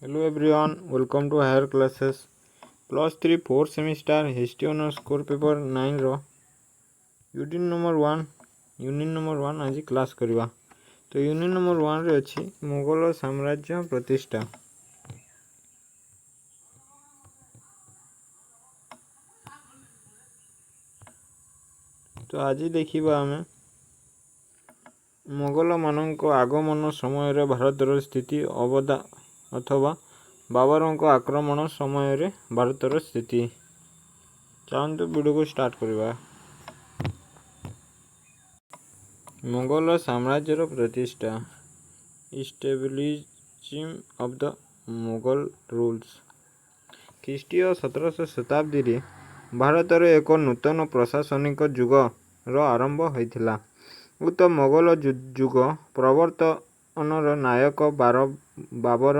Hello everyone, welcome to higher classes. Plus 3 4th semester history on score paper 9 row unit number 1 आज class करवा। तो unit number 1 रे अछि मुगल साम्राज्य प्रतिष्ठा। तो आज देखिबा हमें मुगल मानक आगमन समय रे भारतर स्थिति अवदा अथवा बाबरଙ୍କ आक्रमण समय रे भारतर स्थिति। चलନ୍ତୁ वीडियो को स्टार्ट करवा। मुगल साम्राज्यर प्रतिष्ठा establishment of the Mughal rules. ख्रीष्टीय 17श शताब्दी रे भारत रे एक नूतन प्रशासनिक युग रो आरंभ होइथिला। उक्त मुगल युग प्रवर्तनर नायक बाबर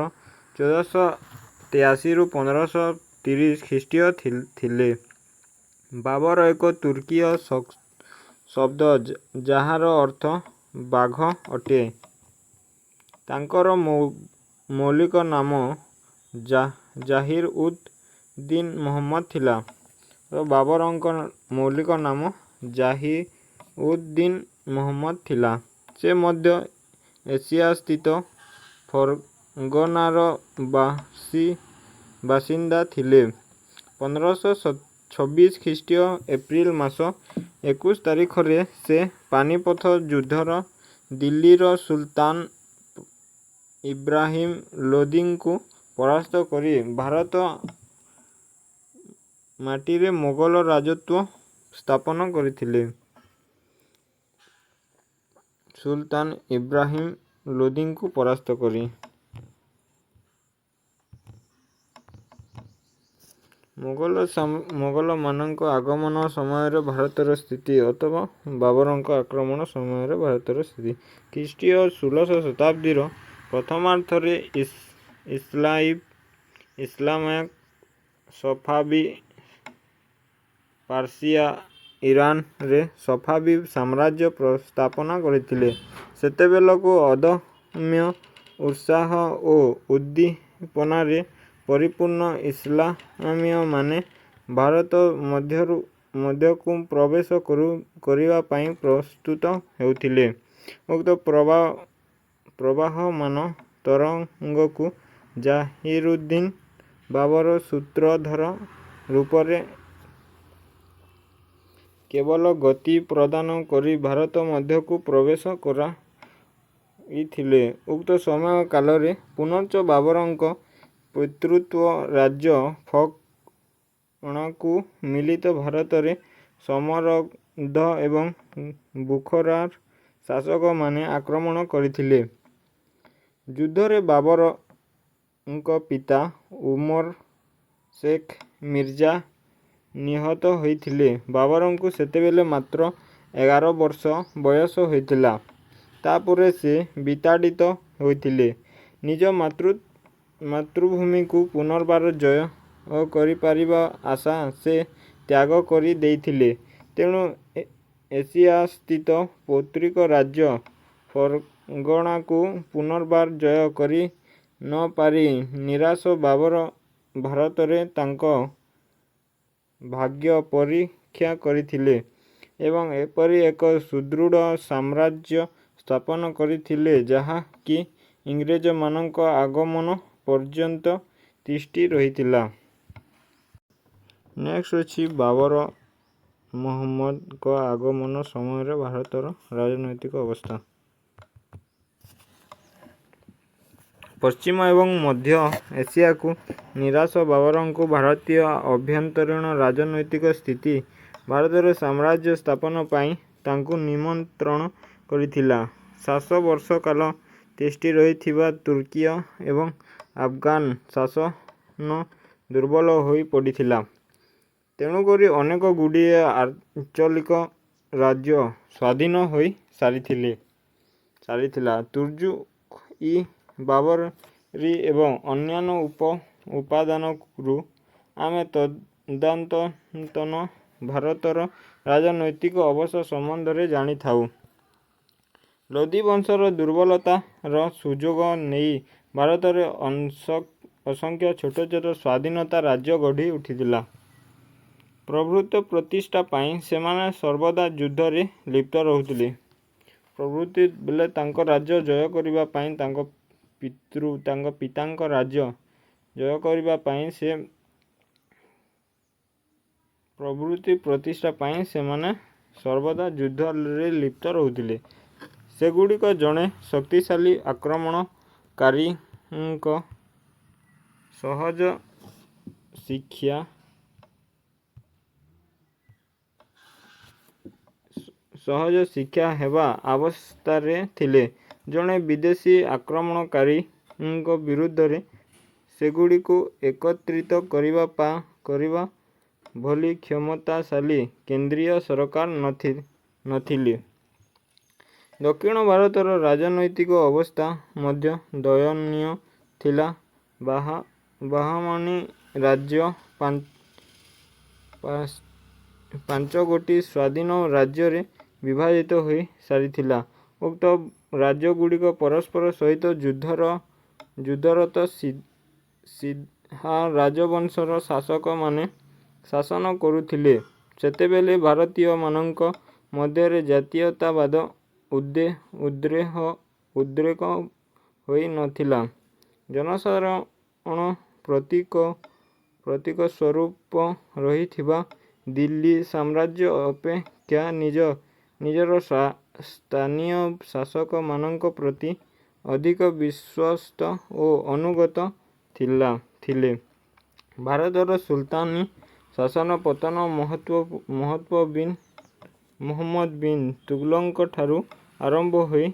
1483 रु 1530 ख्रीष्टीय थिले। बाबर एक तुर्कीय शब्द ଯାହାର ଅର୍ଥ ବାଘ ଅଟେ। ତାଙ୍କର ମୌଳିକ ନାମ ଜାହିର ଉଦ୍ ଦିନ ମହମ୍ମଦ ଥିଲା। ତ ବାବରଙ୍କ ମୌଳିକ ନାମ ଜାହିର ଉଦ୍ ଦିନ ମହମ୍ମଦ ଥିଲା। ସେ ମଧ୍ୟ ଏସିଆ ସ୍ଥିତ ଫରଗନାର ବାସିନ୍ଦା ଥିଲେ। 1526 ଖ୍ରୀଷ୍ଟୀୟ ଏପ୍ରିଲ ମାସ 21 ତାରିଖରେ ସେ ପାନିପଥ ଯୁଦ୍ଧର ଦିଲ୍ଲୀର ସୁଲତାନ ଇବ୍ରାହିମ ଲୋଦିଙ୍କୁ ପରାସ୍ତ କରି ଭାରତ ମାଟିରେ ମୋଗଲ ରାଜତ୍ୱ ସ୍ଥାପନ କରିଥିଲେ। ସୁଲତାନ ଇବ୍ରାହିମ ଲୋଦିଙ୍କୁ ପରାସ୍ତ କରି ମୋଗଲ ମାନଙ୍କ ଆଗମନ ସମୟରେ ଭାରତର ସ୍ଥିତି ଅଥବା ବାବରଙ୍କ ଆକ୍ରମଣ ସମୟରେ ଭାରତର ସ୍ଥିତି। ଖ୍ରୀଷ୍ଟୀୟ 16ଶ ଶତାବ୍ଦୀର ପ୍ରଥମାର୍ଦ୍ଧରେ ଇସଲାମିକ ସଫାବୀ ପାର୍ସିଆ ଇରାନରେ ସଫାବୀ ସାମ୍ରାଜ୍ୟ ସ୍ଥାପନା କରିଥିଲେ। ସେତେବେଳକୁ ଅଦମ୍ୟ ଉତ୍ସାହ ଓ ଉଦ୍ଦୀପନାରେ ପରିପୂର୍ଣ୍ଣ ଇସଲାମୀୟମାନେ ଭାରତ ମଧ୍ୟକୁ ପ୍ରବେଶ କରିବା ପାଇଁ ପ୍ରସ୍ତୁତ ହେଉଥିଲେ। ଉକ୍ତ ପ୍ରବାହମାନ ତରଙ୍ଗକୁ ଜାହିରୁଦ୍ଦିନ ବାବର ସୂତ୍ରଧର ରୂପରେ କେବଳ ଗତି ପ୍ରଦାନ କରି ଭାରତ ମଧ୍ୟକୁ ପ୍ରବେଶ କରାଇଥିଲେ। ଉକ୍ତ ସମୟ କାଳରେ ପୁନଶ୍ଚ ବାବରଙ୍କ ପିତୃତ୍ୱ ରାଜ୍ୟ ଫର୍ଗଣାକୁ ମିଳିତ ଭାରତରେ ସମରଦ୍ଧ ଏବଂ ବୁଖରାର ଶାସକମାନେ ଆକ୍ରମଣ କରିଥିଲେ। ଯୁଦ୍ଧରେ ବାବରଙ୍କ ପିତା ଉମର ଶେଖ ମିର୍ଜା ନିହତ ହୋଇଥିଲେ। ବାବରଙ୍କୁ ସେତେବେଳେ ମାତ୍ର 11 ବର୍ଷ ବୟସ ହୋଇଥିଲା। ତାପରେ ସେ ବିତାଡ଼ିତ ହୋଇଥିଲେ। ନିଜ ମାତୃଭୂମିକୁ ପୁନର୍ବାର ଜୟ କରିପାରିବା ଆଶା ସେ ତ୍ୟାଗ କରି ଦେଇଥିଲେ। ତେଣୁ ଏସିଆସ୍ଥିତ ପୌତ୍ରିକ ରାଜ୍ୟ ଫର୍ଗଣାକୁ ପୁନର୍ବାର ଜୟ କରି ନ ପାରି ନିରାଶ ବାବର ଭାରତରେ ତାଙ୍କ ଭାଗ୍ୟ ପରୀକ୍ଷା କରିଥିଲେ ଏବଂ ଏପରି ଏକ ସୁଦୃଢ଼ ସାମ୍ରାଜ୍ୟ ସ୍ଥାପନ କରିଥିଲେ ଯାହା କି ଇଂରେଜମାନଙ୍କ ଆଗମନ ପର୍ଯ୍ୟନ୍ତ ତିଷ୍ଠି ରହିଥିଲା। ନେକ୍ସଟ ଅଛି ବାବର ମହମ୍ମଦଙ୍କ ଆଗମନ ସମୟରେ ଭାରତର ରାଜନୈତିକ ଅବସ୍ଥା। ପଶ୍ଚିମ ଏବଂ ମଧ୍ୟ ଏସିଆକୁ ନିରାଶ ବାବରଙ୍କୁ ଭାରତୀୟ ଆଭ୍ୟନ୍ତରୀଣ ରାଜନୈତିକ ସ୍ଥିତି ଭାରତରେ ସାମ୍ରାଜ୍ୟ ସ୍ଥାପନ ପାଇଁ ତାଙ୍କୁ ନିମନ୍ତ୍ରଣ କରିଥିଲା। 700 ବର୍ଷ କାଳ ତିଷ୍ଠି ରହିଥିବା ତୁର୍କୀୟ ଏବଂ ଆଫଗାନ ଶାସନ ଦୁର୍ବଳ ହୋଇ ପଡ଼ିଥିଲା। ତେଣୁକରି ଅନେକ ଗୁଡ଼ିଏ ଆଞ୍ଚଳିକ ରାଜ୍ୟ ସ୍ୱାଧୀନ ହୋଇ ସାରିଥିଲା। ତୁର୍କ-ଇ-ବାବରୀ ଏବଂ ଅନ୍ୟାନ୍ୟ ଉପାଦାନରୁ ଆମେ ତଦାନନ୍ତନ ଭାରତର ରାଜନୈତିକ ଅବସ୍ଥା ସମ୍ବନ୍ଧରେ ଜାଣିଥାଉ। ଲୋଦୀ ବଂଶର ଦୁର୍ବଳତାର ସୁଯୋଗ ନେଇ ଭାରତରେ ଅସଂଖ୍ୟ ଛୋଟ ଛୋଟ ସ୍ୱାଧୀନତା ରାଜ୍ୟ ଗଢ଼ି ଉଠିଥିଲା। ପ୍ରଭୁତ୍ୱ ପ୍ରତିଷ୍ଠା ପାଇଁ ସେମାନେ ସର୍ବଦା ଯୁଦ୍ଧରେ ଲିପ୍ତ ରହୁଥିଲେ। ପ୍ରଭୃତି ବେଲେ ତାଙ୍କ ରାଜ୍ୟ ଜୟ କରିବା ପାଇଁ ତାଙ୍କ ପିତାଙ୍କ ରାଜ୍ୟ ଜୟ କରିବା ପାଇଁ ପ୍ରଭୃତି ପ୍ରତିଷ୍ଠା ପାଇଁ ସେମାନେ ସର୍ବଦା ଯୁଦ୍ଧରେ ଲିପ୍ତ ରହୁଥିଲେ। ସେଗୁଡ଼ିକ ଜଣେ ଶକ୍ତିଶାଳୀ ଆକ୍ରମଣକାରୀଙ୍କ ସହଜ ଶିକ୍ଷା ହେବା ଅବସ୍ଥାରେ ଥିଲେ। ଜଣେ ବିଦେଶୀ ଆକ୍ରମଣକାରୀଙ୍କ ବିରୁଦ୍ଧରେ ସେଗୁଡ଼ିକୁ ଏକତ୍ରିତ କରିବା ଭଳି କ୍ଷମତାଶାଳୀ କେନ୍ଦ୍ରୀୟ ସରକାର ନଥିଲେ। ଦକ୍ଷିଣ ଭାରତର ରାଜନୈତିକ ଅବସ୍ଥା ମଧ୍ୟ ଦୟନୀୟ ଥିଲା। ବାହମନି ରାଜ୍ୟ ପାଞ୍ଚଗୋଟି ସ୍ୱାଧୀନ ରାଜ୍ୟରେ ବିଭାଜିତ ହୋଇ ସାରିଥିଲା। ଉକ୍ତ ରାଜ୍ୟଗୁଡ଼ିକ ପରସ୍ପର ସହିତ ଯୁଦ୍ଧରତ। ସିନ୍ହା ରାଜବଂଶର ଶାସକମାନେ ଶାସନ କରୁଥିଲେ। ସେତେବେଳେ ଭାରତୀୟମାନଙ୍କ ମଧ୍ୟରେ ଜାତୀୟତାବାଦ ଉଦ୍ରେକ ହୋଇ ନଥିଲା। ଜନସାଧାରଣ ପ୍ରତୀକ ସ୍ୱରୂପ ରହିଥିବା ଦିଲ୍ଲୀ ସାମ୍ରାଜ୍ୟ ଅପେକ୍ଷା ନିଜର ସ୍ଥାନୀୟ ଶାସକମାନଙ୍କ ପ୍ରତି ଅଧିକ ବିଶ୍ୱସ୍ତ ଓ ଅନୁଗତ ଥିଲେ। ଭାରତର ସୁଲତାନି ଶାସନ ପତନ ମହମ୍ମଦ ବିନ୍ ତୁଗଲକଙ୍କ ଠାରୁ ଆରମ୍ଭ ହୋଇ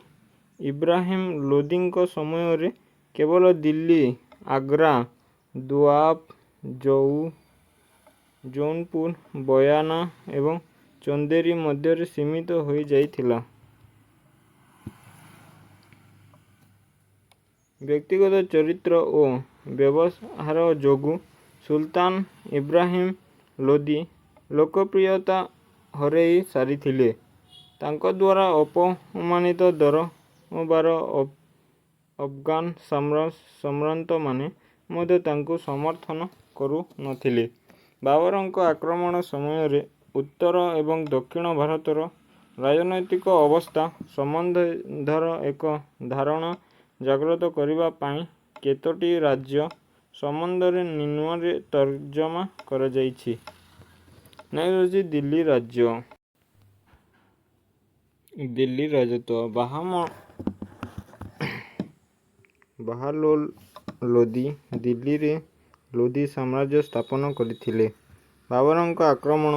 ଇବ୍ରାହିମ ଲୋଦିଙ୍କ ସମୟରେ କେବଳ ଦିଲ୍ଲୀ, ଆଗ୍ରା, ଦୋଆବ, ଜୌନପୁର, ବୟାନା ଏବଂ ଚନ୍ଦେରୀ ମଧ୍ୟରେ ସୀମିତ ହୋଇଯାଇଥିଲା। ବ୍ୟକ୍ତିଗତ ଚରିତ୍ର ଓ ବ୍ୟବହାର ଯୋଗୁଁ ସୁଲତାନ ଇବ୍ରାହିମ ଲୋଦି ଲୋକପ୍ରିୟତା ହରେଇ ସାରିଥିଲେ। ତାଙ୍କ ଦ୍ୱାରା ଅପମାନିତ ଦରବାର ଅଫଗାନ ସମ୍ରାନ୍ତମାନେ ମଧ୍ୟ ତାଙ୍କୁ ସମର୍ଥନ କରୁନଥିଲେ। ବାବରଙ୍କ ଆକ୍ରମଣ ସମୟରେ ଉତ୍ତର ଏବଂ ଦକ୍ଷିଣ ଭାରତର ରାଜନୈତିକ ଅବସ୍ଥା ସମ୍ବନ୍ଧରେ ଏକ ଧାରଣା ଜାଗ୍ରତ କରିବା ପାଇଁ କେତୋଟି ରାଜ୍ୟ ସମ୍ବନ୍ଧରେ ନିମ୍ନରେ ତର୍ଜମା କରାଯାଇଛି। ଦିଲ୍ଲୀ ରାଜ୍ୟ। ଦିଲ୍ଲୀ ରାଜତ୍ୱ। ବାହାଲୋଲ ଲୋଦି ଦିଲ୍ଲୀରେ ଲୋଦି ସାମ୍ରାଜ୍ୟ ସ୍ଥାପନ କରିଥିଲେ। ବାବରଙ୍କ ଆକ୍ରମଣ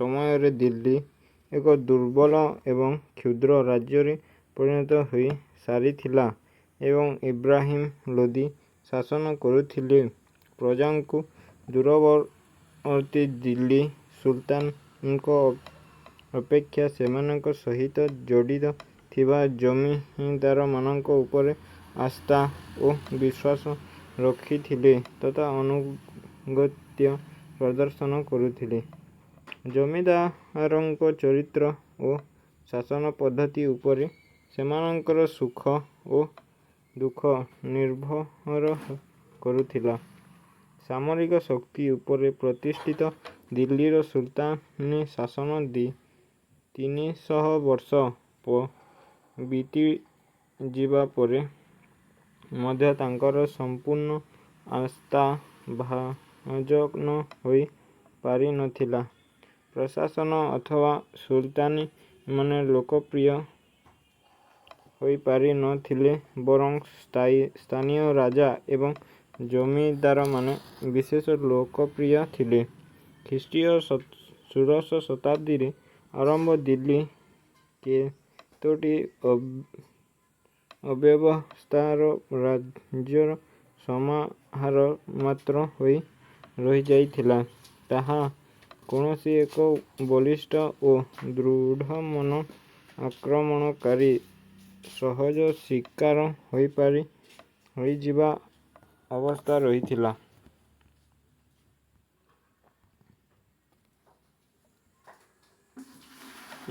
ସମୟରେ ଦିଲ୍ଲୀ ଏକ ଦୁର୍ବଳ ଏବଂ କ୍ଷୁଦ୍ର ରାଜ୍ୟରେ ପରିଣତ ହୋଇ ସାରିଥିଲା ଏବଂ ଇବ୍ରାହିମ ଲୋଦି ଶାସନ କରୁଥିଲେ। ପ୍ରଜାଙ୍କୁ ଦୂରବର୍ତ୍ତୀ ଦିଲ୍ଲୀ ସୁଲତାନଙ୍କ ଅପେକ୍ଷା ସେମାନଙ୍କ ସହିତ ଜଡ଼ିତ ଥିବା ଜମିଦାରମାନଙ୍କ ଉପରେ ଆସ୍ଥା ଓ ବିଶ୍ୱାସ ରଖିଥିଲେ ତଥା ଆନୁଗତ୍ୟ ପ୍ରଦର୍ଶନ କରୁଥିଲେ। ଜମିଦାରଙ୍କ ଚରିତ୍ର ଓ ଶାସନ ପଦ୍ଧତି ଉପରେ ସେମାନଙ୍କର ସୁଖ ଓ ଦୁଃଖ ନିର୍ଭର କରୁଥିଲା। ସାମରିକ ଶକ୍ତି ଉପରେ ପ୍ରତିଷ୍ଠିତ ଦିଲ୍ଲୀର ସୁଲତାନି ଶାସନ 300 ବର୍ଷ ବିତିଯିବା ପରେ ମଧ୍ୟ ତାଙ୍କର ସମ୍ପୂର୍ଣ୍ଣ ଆସ୍ଥାଭାଜନ ହୋଇ ପାରିନଥିଲା। ପ୍ରଶାସନ ଅଥବା ସୁଲତାନମାନେ ଲୋକପ୍ରିୟ ହୋଇପାରି ନଥିଲେ ବରଂ ସ୍ଥାନୀୟ ରାଜା ଏବଂ ଜମିଦାରମାନେ ବିଶେଷ ଲୋକପ୍ରିୟ ଥିଲେ। ଖ୍ରୀଷ୍ଟୀୟ ଷୋଡ଼ଶ ଶତାବ୍ଦୀର ଆରମ୍ଭ ଦିଲ୍ଲୀ କେତୋଟି ଅବ୍ୟବସ୍ଥାର ରାଜ୍ୟର ସମାହାର ମାତ୍ର ହୋଇ ରହିଯାଇଥିଲା। ତାହା କୌଣସି ଏକ ବଳିଷ୍ଠ ଓ ଦୃଢ଼ମନ ଆକ୍ରମଣକାରୀ ସହଜ ଶିକାର ହୋଇଯିବା ଅବସ୍ଥା ରହିଥିଲା।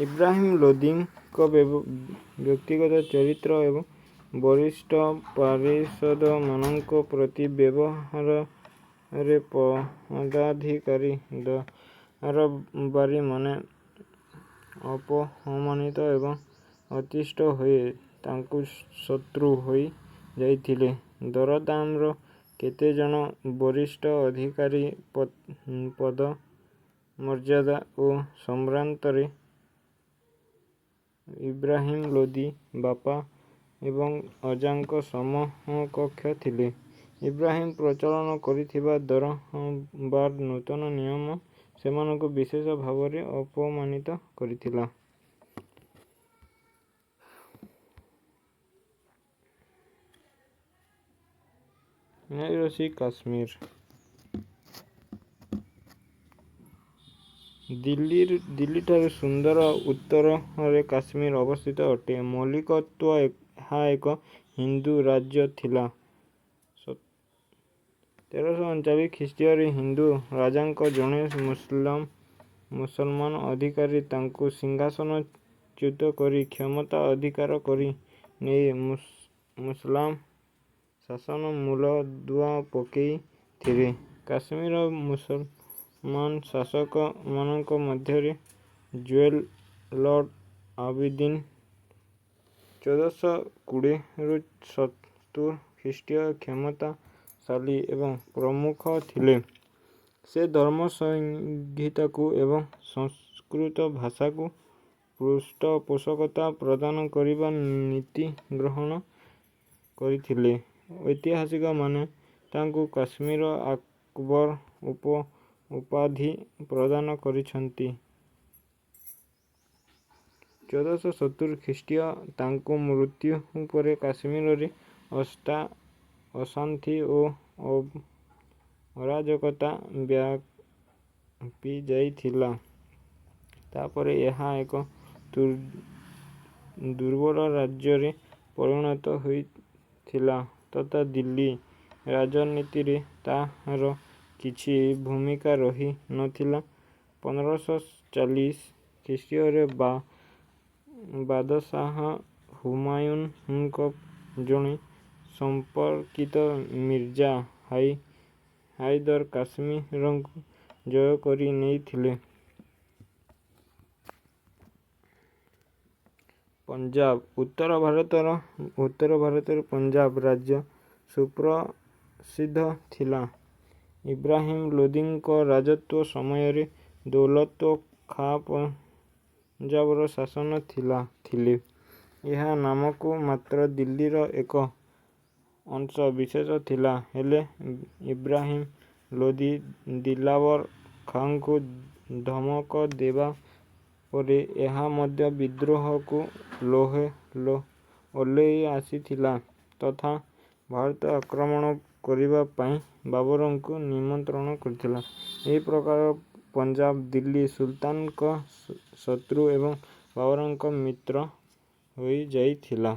ଇବ୍ରାହିମ ଲୋଦିଙ୍କ ବ୍ୟକ୍ତିଗତ ଚରିତ୍ର ଏବଂ ବରିଷ୍ଠ ପାରିଷଦମାନଙ୍କ ପ୍ରତି ବ୍ୟବହାରରେ ପଦାଧିକାରୀ ଦରବାରୀମାନେ ଅପମାନିତ ଏବଂ ଅତିଷ୍ଠ ହୋଇ ତାଙ୍କୁ ଶତ୍ରୁ ହୋଇ ଯାଇଥିଲେ। ଦରଦାମର କେତେଜଣ ବରିଷ୍ଠ ଅଧିକାରୀ ପଦ ମର୍ଯ୍ୟାଦା ଓ ସମ୍ଭ୍ରାନ୍ତରେ ଇବ୍ରାହିମ ଲୋଦି ବାପା ଏବଂ ଅଜାଙ୍କ ସମକକ୍ଷ ଥିଲେ। ଇବ୍ରାହିମ ପ୍ରଚଳନ କରିଥିବା ଦରବାର ନୂତନ ନିୟମ ସେମାନଙ୍କୁ ବିଶେଷ ଭାବରେ ଅପମାନିତ କରିଥିଲା। କାଶ୍ମୀର ଦିଲ୍ଲୀଠାରୁ ସୁଦୂର ଉତ୍ତରରେ କାଶ୍ମୀର ଅବସ୍ଥିତ ଅଟେ। ମୌଳିକତ୍ୱ ଏହା ଏକ ହିନ୍ଦୁ ରାଜ୍ୟ ଥିଲା। 1339 ଖ୍ରୀଷ୍ଟୀୟରେ ହିନ୍ଦୁ ରାଜାଙ୍କ ଜଣେ ମୁସଲମାନ ଅଧିକାରୀ ତାଙ୍କୁ ସିଂହାସନଚ୍ୟୁତ କରି କ୍ଷମତା ଅଧିକାର କରି ନେଇ ମୁସଲମାନ ଶାସନ ମୂଳଦୁଆ ପକାଇଥିଲେ। କାଶ୍ମୀରର ମୁସଲମାନ ଶାସକମାନଙ୍କ ମଧ୍ୟରେ ଜୁଏଲ ଲର୍ଡ ଆବିଦିନ 1420–70 ଖ୍ରୀଷ୍ଟୀୟ କ୍ଷମତାଶାଳୀ ଏବଂ ପ୍ରମୁଖ ଥିଲେ। ସେ ଧର୍ମ ସଂହିତାକୁ ଏବଂ ସଂସ୍କୃତ ଭାଷାକୁ ପୃଷ୍ଠପୋଷକତା ପ୍ରଦାନ କରିବା ନୀତି ଗ୍ରହଣ କରିଥିଲେ। ଐତିହାସିକମାନେ ତାଙ୍କୁ କାଶ୍ମୀରର ଆକବର ଉପାଧି ପ୍ରଦାନ କରିଛନ୍ତି। 1470 ଖ୍ରୀଷ୍ଟୀୟ ତାଙ୍କ ମୃତ୍ୟୁ ପରେ କାଶ୍ମୀରରେ ଅଶାନ୍ତି ଓ ଅରାଜକତା ବ୍ୟାପିଯାଇଥିଲା। ତାପରେ ଏହା ଏକ ଦୁର୍ବଳ ରାଜ୍ୟରେ ପରିଣତ ହୋଇଥିଲା ତଥା ଦିଲ୍ଲୀ ରାଜନୀତିରେ ତାହାର କିଛି ଭୂମିକା ରହି ନଥିଲା। 1540 ଖ୍ରୀଷ୍ଟୀୟରେ ବାଦଶାହ ହୁମାୟୁନଙ୍କ ଜଣେ ସମ୍ପର୍କିତ ମିର୍ଜା ହାଇଦର କାଶ୍ମୀରକୁ ଜୟ କରି ନେଇଥିଲେ। ପଞ୍ଜାବ ଉତ୍ତର ଭାରତରେ ପଞ୍ଜାବ ରାଜ୍ୟ ସୁପ୍ରସିଦ୍ଧ ଥିଲା। ଇବ୍ରାହିମ ଲୋଦିଙ୍କ ରାଜତ୍ୱ ସମୟରେ ଦୌଲତ ଖାଁ ପଞ୍ଜାବର ଶାସକ ଥିଲେ। ଏହା ନାମକୁ ମାତ୍ର ଦିଲ୍ଲୀର ଏକ ଅଂଶ ବିଶେଷ ଥିଲା। ହେଲେ ଇବ୍ରାହିମ ଲୋଦି ଦିଲାୱର ଖାଁଙ୍କୁ ଧମକ ଦେବା ପରେ ଏହା ମଧ୍ୟ ବିଦ୍ରୋହକୁ ଓହ୍ଲାଇ ଆସିଥିଲା ତଥା ଭାରତ ଆକ୍ରମଣ କରିବା ପାଇଁ ବାବରଙ୍କୁ ନିମନ୍ତ୍ରଣ କରିଥିଲା। ଏହି ପ୍ରକାର ପଞ୍ଜାବ ଦିଲ୍ଲୀ ସୁଲତାନଙ୍କ ଶତ୍ରୁ ଏବଂ ବାବରଙ୍କ ମିତ୍ର ହୋଇଯାଇଥିଲା।